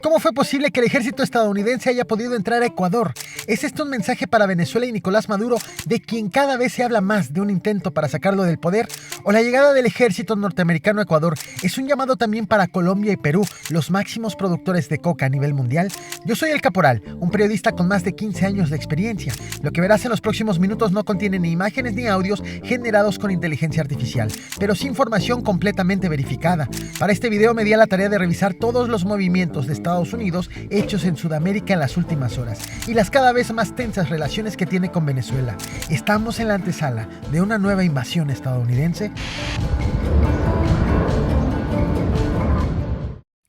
¿Cómo fue posible que el ejército estadounidense haya podido entrar a Ecuador? ¿Es esto un mensaje para Venezuela y Nicolás Maduro, de quien cada vez se habla más de un intento para sacarlo del poder? ¿O la llegada del ejército norteamericano a Ecuador es un llamado también para Colombia y Perú, los máximos productores de coca a nivel mundial? Yo soy El Caporal, un periodista con más de 15 años de experiencia. Lo que verás en los próximos minutos no contiene ni imágenes ni audios generados con inteligencia artificial, pero sí información completamente verificada. Para este video me di a la tarea de revisar todos los movimientos de Estados Unidos hechos en Sudamérica en las últimas horas y las cada vez más tensas relaciones que tiene con Venezuela. ¿Estamos en la antesala de una nueva invasión estadounidense?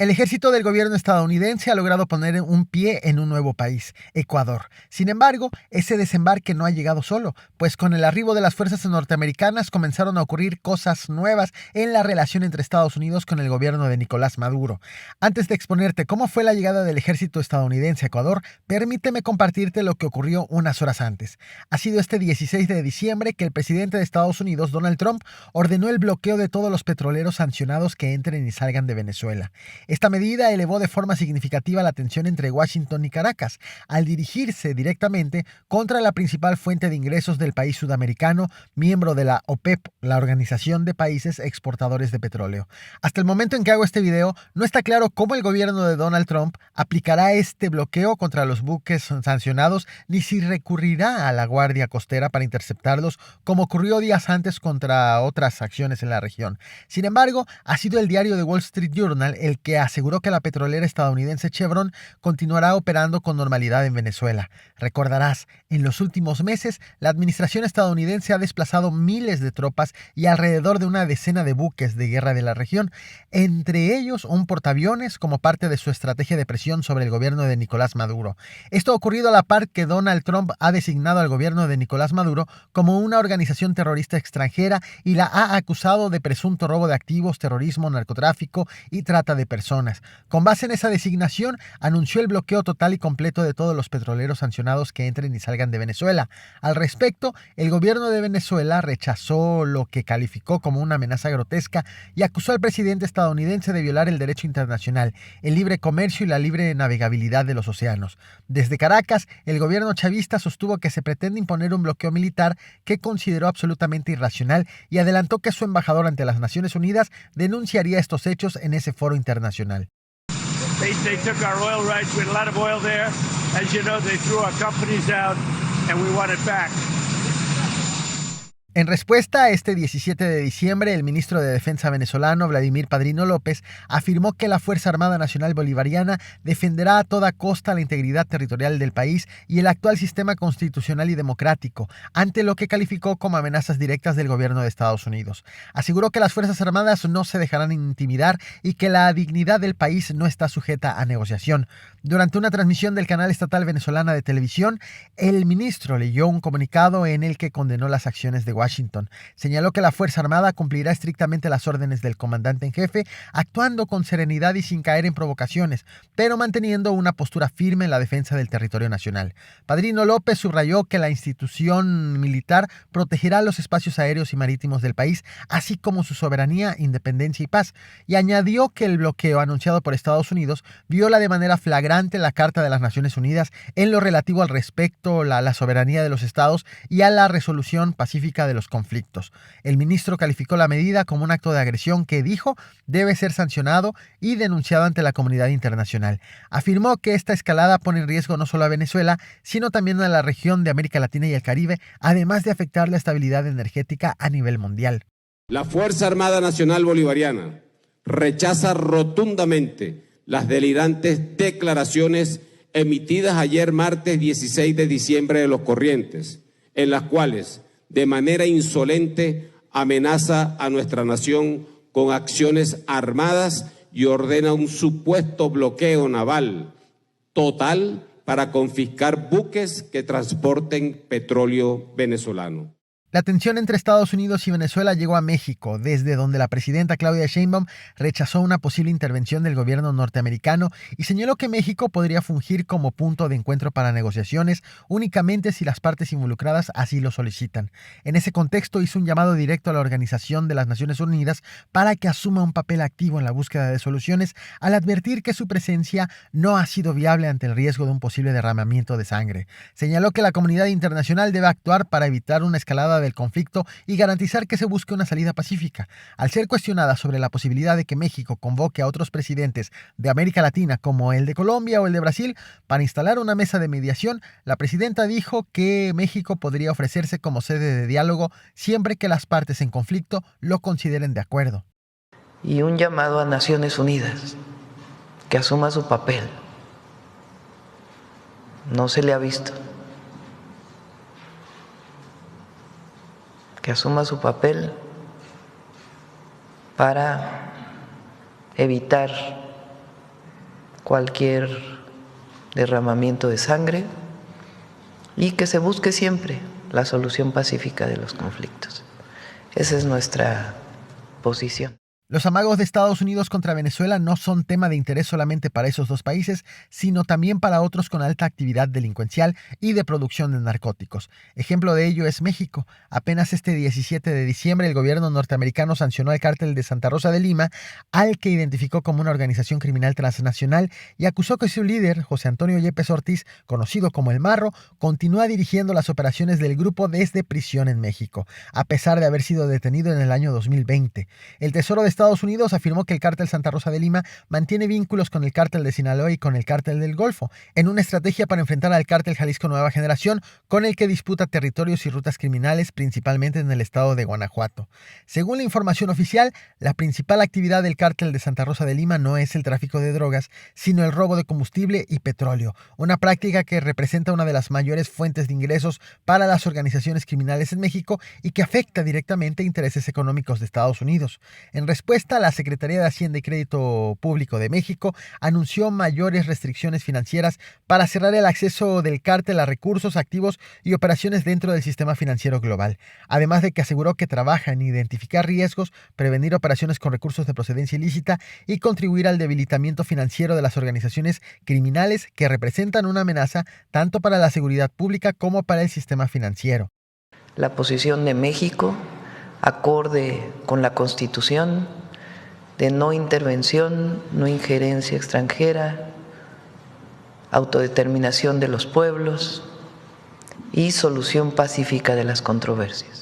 El ejército del gobierno estadounidense ha logrado poner un pie en un nuevo país, Ecuador. Sin embargo, ese desembarque no ha llegado solo, pues con el arribo de las fuerzas norteamericanas comenzaron a ocurrir cosas nuevas en la relación entre Estados Unidos con el gobierno de Nicolás Maduro. Antes de exponerte cómo fue la llegada del ejército estadounidense a Ecuador, permíteme compartirte lo que ocurrió unas horas antes. Ha sido este 16 de diciembre que el presidente de Estados Unidos, Donald Trump, ordenó el bloqueo de todos los petroleros sancionados que entren y salgan de Venezuela. Esta medida elevó de forma significativa la tensión entre Washington y Caracas, al dirigirse directamente contra la principal fuente de ingresos del país sudamericano, miembro de la OPEP, la Organización de Países Exportadores de Petróleo. Hasta el momento en que hago este video, no está claro cómo el gobierno de Donald Trump aplicará este bloqueo contra los buques sancionados, ni si recurrirá a la Guardia Costera para interceptarlos, como ocurrió días antes contra otras acciones en la región. Sin embargo, ha sido el diario The Wall Street Journal el que aseguró que la petrolera estadounidense Chevron continuará operando con normalidad en Venezuela. Recordarás, en los últimos meses, la administración estadounidense ha desplazado miles de tropas y alrededor de una decena de buques de guerra de la región, entre ellos un portaaviones como parte de su estrategia de presión sobre el gobierno de Nicolás Maduro. Esto ha ocurrido a la par que Donald Trump ha designado al gobierno de Nicolás Maduro como una organización terrorista extranjera y la ha acusado de presunto robo de activos, terrorismo, narcotráfico y trata de personas. Con base en esa designación, anunció el bloqueo total y completo de todos los petroleros sancionados que entren y salgan de Venezuela. Al respecto, el gobierno de Venezuela rechazó lo que calificó como una amenaza grotesca y acusó al presidente estadounidense de violar el derecho internacional, el libre comercio y la libre navegabilidad de los océanos. Desde Caracas, el gobierno chavista sostuvo que se pretende imponer un bloqueo militar que consideró absolutamente irracional y adelantó que su embajador ante las Naciones Unidas denunciaría estos hechos en ese foro internacional. They took our oil rights. We had a lot of oil there. As you know, they threw our companies out, and we want it back. En respuesta a este 17 de diciembre, el ministro de Defensa venezolano, Vladimir Padrino López, afirmó que la Fuerza Armada Nacional Bolivariana defenderá a toda costa la integridad territorial del país y el actual sistema constitucional y democrático, ante lo que calificó como amenazas directas del gobierno de Estados Unidos. Aseguró que las Fuerzas Armadas no se dejarán intimidar y que la dignidad del país no está sujeta a negociación. Durante una transmisión del canal estatal venezolana de televisión, el ministro leyó un comunicado en el que condenó las acciones de Washington. Señaló que la Fuerza Armada cumplirá estrictamente las órdenes del comandante en jefe, actuando con serenidad y sin caer en provocaciones, pero manteniendo una postura firme en la defensa del territorio nacional. Padrino López subrayó que la institución militar protegerá los espacios aéreos y marítimos del país, así como su soberanía, independencia y paz, y añadió que el bloqueo anunciado por Estados Unidos viola de manera flagrante la Carta de las Naciones Unidas en lo relativo al respeto a la soberanía de los estados y a la resolución pacífica de los conflictos. El ministro calificó la medida como un acto de agresión que, dijo, debe ser sancionado y denunciado ante la comunidad internacional. Afirmó que esta escalada pone en riesgo no solo a Venezuela, sino también a la región de América Latina y el Caribe, además de afectar la estabilidad energética a nivel mundial. La Fuerza Armada Nacional Bolivariana rechaza rotundamente las delirantes declaraciones emitidas ayer martes 16 de diciembre de los Corrientes, en las cuales de manera insolente amenaza a nuestra nación con acciones armadas y ordena un supuesto bloqueo naval total para confiscar buques que transporten petróleo venezolano. La tensión entre Estados Unidos y Venezuela llegó a México, desde donde la presidenta Claudia Sheinbaum rechazó una posible intervención del gobierno norteamericano y señaló que México podría fungir como punto de encuentro para negociaciones únicamente si las partes involucradas así lo solicitan. En ese contexto hizo un llamado directo a la Organización de las Naciones Unidas para que asuma un papel activo en la búsqueda de soluciones, al advertir que su presencia no ha sido viable ante el riesgo de un posible derramamiento de sangre. Señaló que la comunidad internacional debe actuar para evitar una escalada del conflicto y garantizar que se busque una salida pacífica. Al ser cuestionada sobre la posibilidad de que México convoque a otros presidentes de América Latina como el de Colombia o el de Brasil para instalar una mesa de mediación, la presidenta dijo que México podría ofrecerse como sede de diálogo siempre que las partes en conflicto lo consideren de acuerdo. Y un llamado a Naciones Unidas que asuma su papel. No se le ha visto. Que asuma su papel para evitar cualquier derramamiento de sangre y que se busque siempre la solución pacífica de los conflictos. Esa es nuestra posición. Los amagos de Estados Unidos contra Venezuela no son tema de interés solamente para esos dos países, sino también para otros con alta actividad delincuencial y de producción de narcóticos. Ejemplo de ello es México. Apenas este 17 de diciembre el gobierno norteamericano sancionó al cártel de Santa Rosa de Lima, al que identificó como una organización criminal transnacional y acusó que su líder, José Antonio Yepes Ortiz, conocido como El Marro, continúa dirigiendo las operaciones del grupo desde prisión en México, a pesar de haber sido detenido en el año 2020. El Tesoro de Estados Unidos afirmó que el cártel Santa Rosa de Lima mantiene vínculos con el cártel de Sinaloa y con el cártel del Golfo, en una estrategia para enfrentar al cártel Jalisco Nueva Generación, con el que disputa territorios y rutas criminales, principalmente en el estado de Guanajuato. Según la información oficial, la principal actividad del cártel de Santa Rosa de Lima no es el tráfico de drogas, sino el robo de combustible y petróleo, una práctica que representa una de las mayores fuentes de ingresos para las organizaciones criminales en México y que afecta directamente intereses económicos de Estados Unidos. En respuesta, la Secretaría de Hacienda y Crédito Público de México anunció mayores restricciones financieras para cerrar el acceso del cártel a recursos, activos y operaciones dentro del sistema financiero global, además de que aseguró que trabaja en identificar riesgos, prevenir operaciones con recursos de procedencia ilícita y contribuir al debilitamiento financiero de las organizaciones criminales que representan una amenaza tanto para la seguridad pública como para el sistema financiero. La posición de México, acorde con la Constitución, de no intervención, no injerencia extranjera, autodeterminación de los pueblos y solución pacífica de las controversias.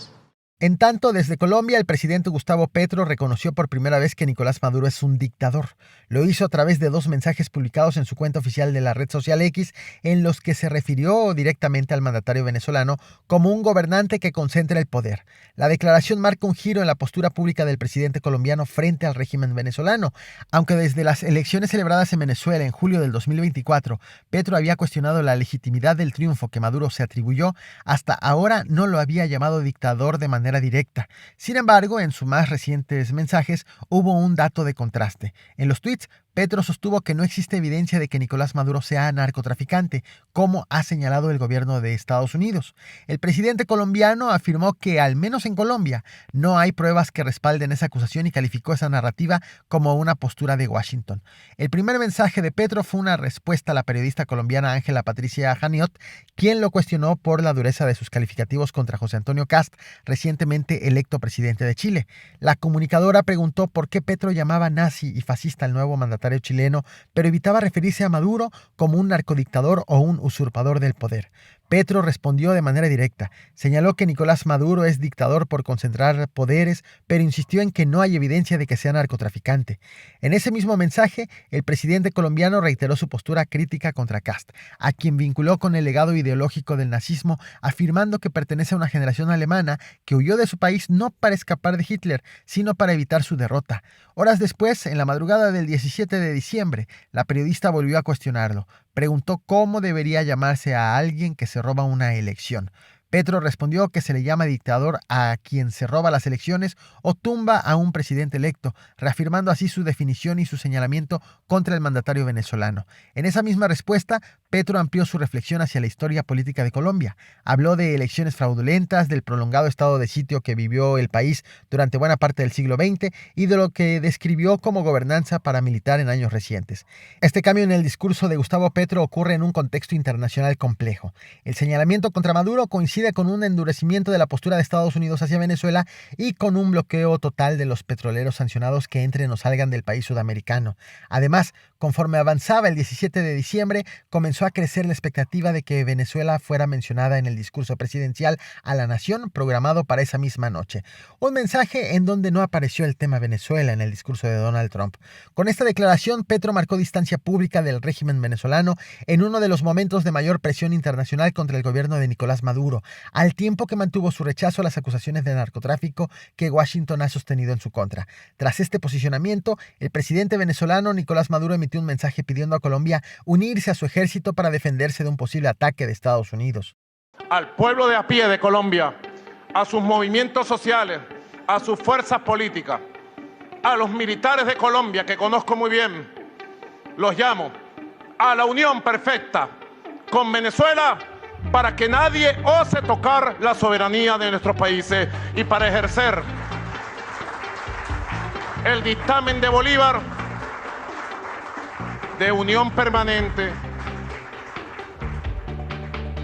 En tanto, desde Colombia, el presidente Gustavo Petro reconoció por primera vez que Nicolás Maduro es un dictador. Lo hizo a través de 2 mensajes publicados en su cuenta oficial de la red social X, en los que se refirió directamente al mandatario venezolano como un gobernante que concentra el poder. La declaración marca un giro en la postura pública del presidente colombiano frente al régimen venezolano. Aunque desde las elecciones celebradas en Venezuela en julio del 2024, Petro había cuestionado la legitimidad del triunfo que Maduro se atribuyó, hasta ahora no lo había llamado dictador de manera directa. Sin embargo, en sus más recientes mensajes hubo un dato de contraste. En los tweets, Petro sostuvo que no existe evidencia de que Nicolás Maduro sea narcotraficante, como ha señalado el gobierno de Estados Unidos. El presidente colombiano afirmó que, al menos en Colombia, no hay pruebas que respalden esa acusación y calificó esa narrativa como una postura de Washington. El primer mensaje de Petro fue una respuesta a la periodista colombiana Ángela Patricia Janiot, quien lo cuestionó por la dureza de sus calificativos contra José Antonio Kast, recientemente electo presidente de Chile. La comunicadora preguntó por qué Petro llamaba nazi y fascista al nuevo mandatario chileno, pero evitaba referirse a Maduro como un narcodictador o un usurpador del poder. Petro respondió de manera directa. Señaló que Nicolás Maduro es dictador por concentrar poderes, pero insistió en que no hay evidencia de que sea narcotraficante. En ese mismo mensaje, el presidente colombiano reiteró su postura crítica contra Kast, a quien vinculó con el legado ideológico del nazismo, afirmando que pertenece a una generación alemana que huyó de su país no para escapar de Hitler, sino para evitar su derrota. Horas después, en la madrugada del 17 de diciembre, la periodista volvió a cuestionarlo. Preguntó cómo debería llamarse a alguien que se roba una elección. Petro respondió que se le llama dictador a quien se roba las elecciones o tumba a un presidente electo, reafirmando así su definición y su señalamiento contra el mandatario venezolano. En esa misma respuesta, Petro amplió su reflexión hacia la historia política de Colombia. Habló de elecciones fraudulentas, del prolongado estado de sitio que vivió el país durante buena parte del siglo XX y de lo que describió como gobernanza paramilitar en años recientes. Este cambio en el discurso de Gustavo Petro ocurre en un contexto internacional complejo. El señalamiento contra Maduro coincide con un endurecimiento de la postura de Estados Unidos hacia Venezuela y con un bloqueo total de los petroleros sancionados que entren o salgan del país sudamericano. Además, conforme avanzaba el 17 de diciembre, comenzó a crecer la expectativa de que Venezuela fuera mencionada en el discurso presidencial a la nación programado para esa misma noche. Un mensaje en donde no apareció el tema Venezuela en el discurso de Donald Trump. Con esta declaración, Petro marcó distancia pública del régimen venezolano en uno de los momentos de mayor presión internacional contra el gobierno de Nicolás Maduro, al tiempo que mantuvo su rechazo a las acusaciones de narcotráfico que Washington ha sostenido en su contra. Tras este posicionamiento, el presidente venezolano Nicolás Maduro emitió un mensaje pidiendo a Colombia unirse a su ejército para defenderse de un posible ataque de Estados Unidos. Al pueblo de a pie de Colombia, a sus movimientos sociales, a sus fuerzas políticas, a los militares de Colombia que conozco muy bien, los llamo a la unión perfecta con Venezuela para que nadie ose tocar la soberanía de nuestros países y para ejercer el dictamen de Bolívar de unión permanente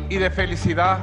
y de felicidad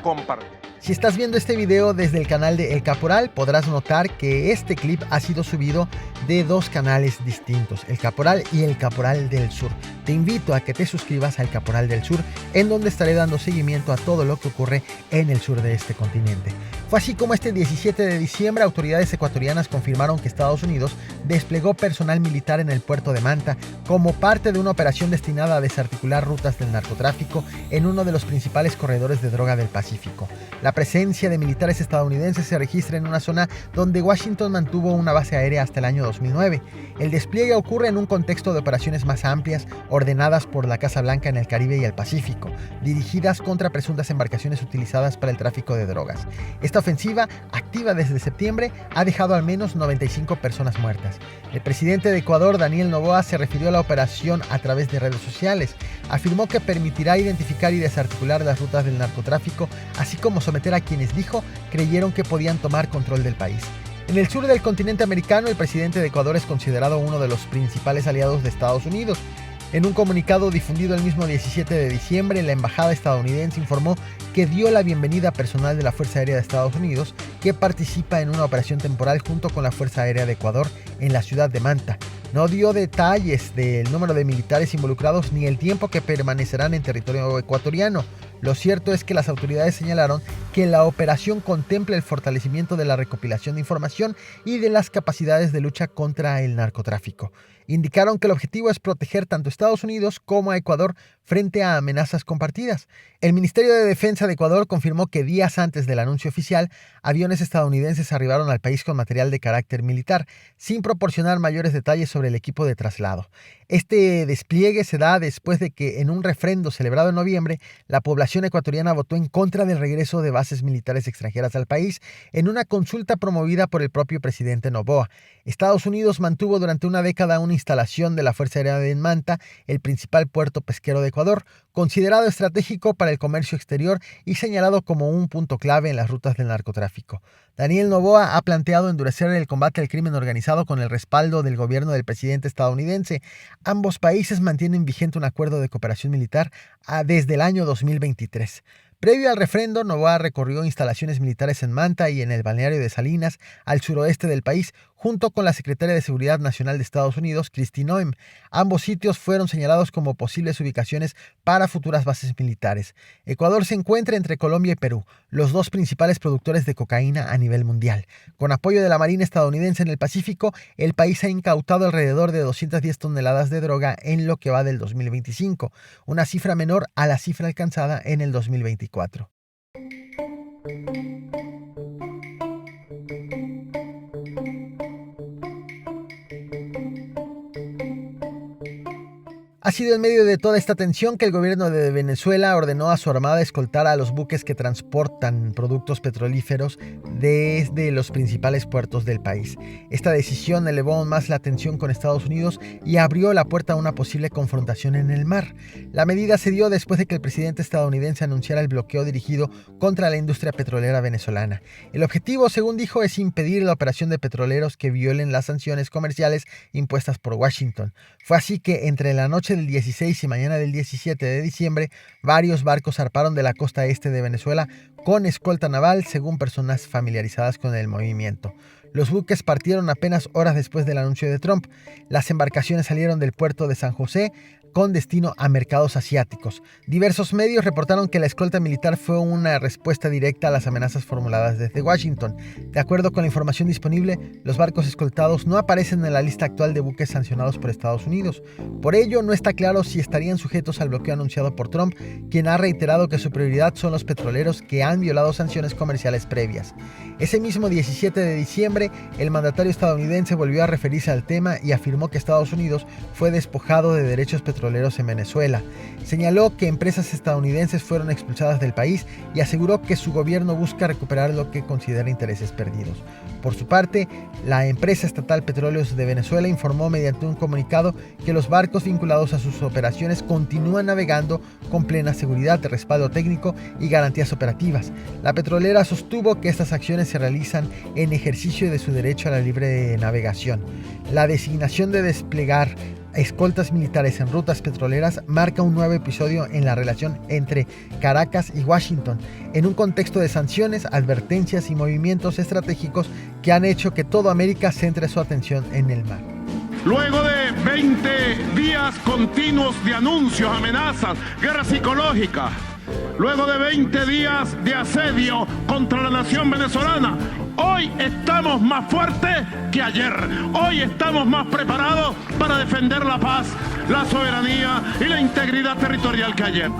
compartida. Si estás viendo este video desde el canal de El Caporal, podrás notar que este clip ha sido subido de dos canales distintos, El Caporal y El Caporal del Sur. Te invito a que te suscribas al Caporal del Sur, en donde estaré dando seguimiento a todo lo que ocurre en el sur de este continente. Fue así como este 17 de diciembre autoridades ecuatorianas confirmaron que Estados Unidos desplegó personal militar en el puerto de Manta como parte de una operación destinada a desarticular rutas del narcotráfico en uno de los principales corredores de droga del Pacífico. La presencia de militares estadounidenses se registra en una zona donde Washington mantuvo una base aérea hasta el año 2009. El despliegue ocurre en un contexto de operaciones más amplias, ordenadas por la Casa Blanca en el Caribe y el Pacífico, dirigidas contra presuntas embarcaciones utilizadas para el tráfico de drogas. Esta ofensiva, activa desde septiembre, ha dejado al menos 95 personas muertas. El presidente de Ecuador, Daniel Noboa, se refirió a la operación a través de redes sociales. Afirmó que permitirá identificar y desarticular las rutas del narcotráfico, así como someter a quienes dijo creyeron que podían tomar control del país. En el sur del continente americano, el presidente de Ecuador es considerado uno de los principales aliados de Estados Unidos. En un comunicado difundido el mismo 17 de diciembre, la embajada estadounidense informó que dio la bienvenida personal de la Fuerza Aérea de Estados Unidos, que participa en una operación temporal junto con la Fuerza Aérea de Ecuador en la ciudad de Manta. No dio detalles del número de militares involucrados ni el tiempo que permanecerán en territorio ecuatoriano. Lo cierto es que las autoridades señalaron que la operación contempla el fortalecimiento de la recopilación de información y de las capacidades de lucha contra el narcotráfico. Indicaron que el objetivo es proteger tanto a Estados Unidos como a Ecuador frente a amenazas compartidas. El Ministerio de Defensa de Ecuador confirmó que días antes del anuncio oficial, aviones estadounidenses arribaron al país con material de carácter militar, sin proporcionar mayores detalles sobre el equipo de traslado. Este despliegue se da después de que, en un refrendo celebrado en noviembre, la población ecuatoriana votó en contra del regreso de bases militares extranjeras al país en una consulta promovida por el propio presidente Noboa. Estados Unidos mantuvo durante una década una instalación de la Fuerza Aérea de Manta, el principal puerto pesquero de Ecuador, considerado estratégico para el comercio exterior y señalado como un punto clave en las rutas del narcotráfico. Daniel Noboa ha planteado endurecer el combate al crimen organizado con el respaldo del gobierno del presidente estadounidense. Ambos países mantienen vigente un acuerdo de cooperación militar desde el año 2023. Previo al refrendo, Noboa recorrió instalaciones militares en Manta y en el balneario de Salinas, al suroeste del país, junto con la secretaria de Seguridad Nacional de Estados Unidos, Kristi Noem. Ambos sitios fueron señalados como posibles ubicaciones para futuras bases militares. Ecuador se encuentra entre Colombia y Perú, los dos principales productores de cocaína a nivel mundial. Con apoyo de la Marina estadounidense en el Pacífico, el país ha incautado alrededor de 210 toneladas de droga en lo que va del 2025, una cifra menor a la cifra alcanzada en el 2024. Ha sido en medio de toda esta tensión que el gobierno de Venezuela ordenó a su armada escoltar a los buques que transportan productos petrolíferos desde los principales puertos del país. Esta decisión elevó aún más la tensión con Estados Unidos y abrió la puerta a una posible confrontación en el mar. La medida se dio después de que el presidente estadounidense anunciara el bloqueo dirigido contra la industria petrolera venezolana. El objetivo, según dijo, es impedir la operación de petroleros que violen las sanciones comerciales impuestas por Washington. Fue así que entre la noche del 16 y mañana del 17 de diciembre, varios barcos zarparon de la costa este de Venezuela con escolta naval, según personas familiarizadas con el movimiento. Los buques partieron apenas horas después del anuncio de Trump. Las embarcaciones salieron del puerto de San José con destino a mercados asiáticos. Diversos medios reportaron que la escolta militar fue una respuesta directa a las amenazas formuladas desde Washington. De acuerdo con la información disponible, los barcos escoltados no aparecen en la lista actual de buques sancionados por Estados Unidos. Por ello, no está claro si estarían sujetos al bloqueo anunciado por Trump, quien ha reiterado que su prioridad son los petroleros que han violado sanciones comerciales previas. Ese mismo 17 de diciembre, el mandatario estadounidense volvió a referirse al tema y afirmó que Estados Unidos fue despojado de derechos petroleros en Venezuela. Señaló que empresas estadounidenses fueron expulsadas del país y aseguró que su gobierno busca recuperar lo que considera intereses perdidos. Por su parte, la empresa estatal Petróleos de Venezuela informó mediante un comunicado que los barcos vinculados a sus operaciones continúan navegando con plena seguridad, respaldo técnico y garantías operativas. La petrolera sostuvo que estas acciones se realizan en ejercicio de su derecho a la libre navegación. La designación de desplegar escoltas militares en rutas petroleras marca un nuevo episodio en la relación entre Caracas y Washington, en un contexto de sanciones, advertencias y movimientos estratégicos que han hecho que toda América centre su atención en el mar. Luego de 20 días continuos de anuncios, amenazas, guerra psicológica, luego de 20 días de asedio contra la nación venezolana, hoy estamos más fuertes que ayer. Hoy estamos más preparados para defender la paz, la soberanía y la integridad territorial que ayer.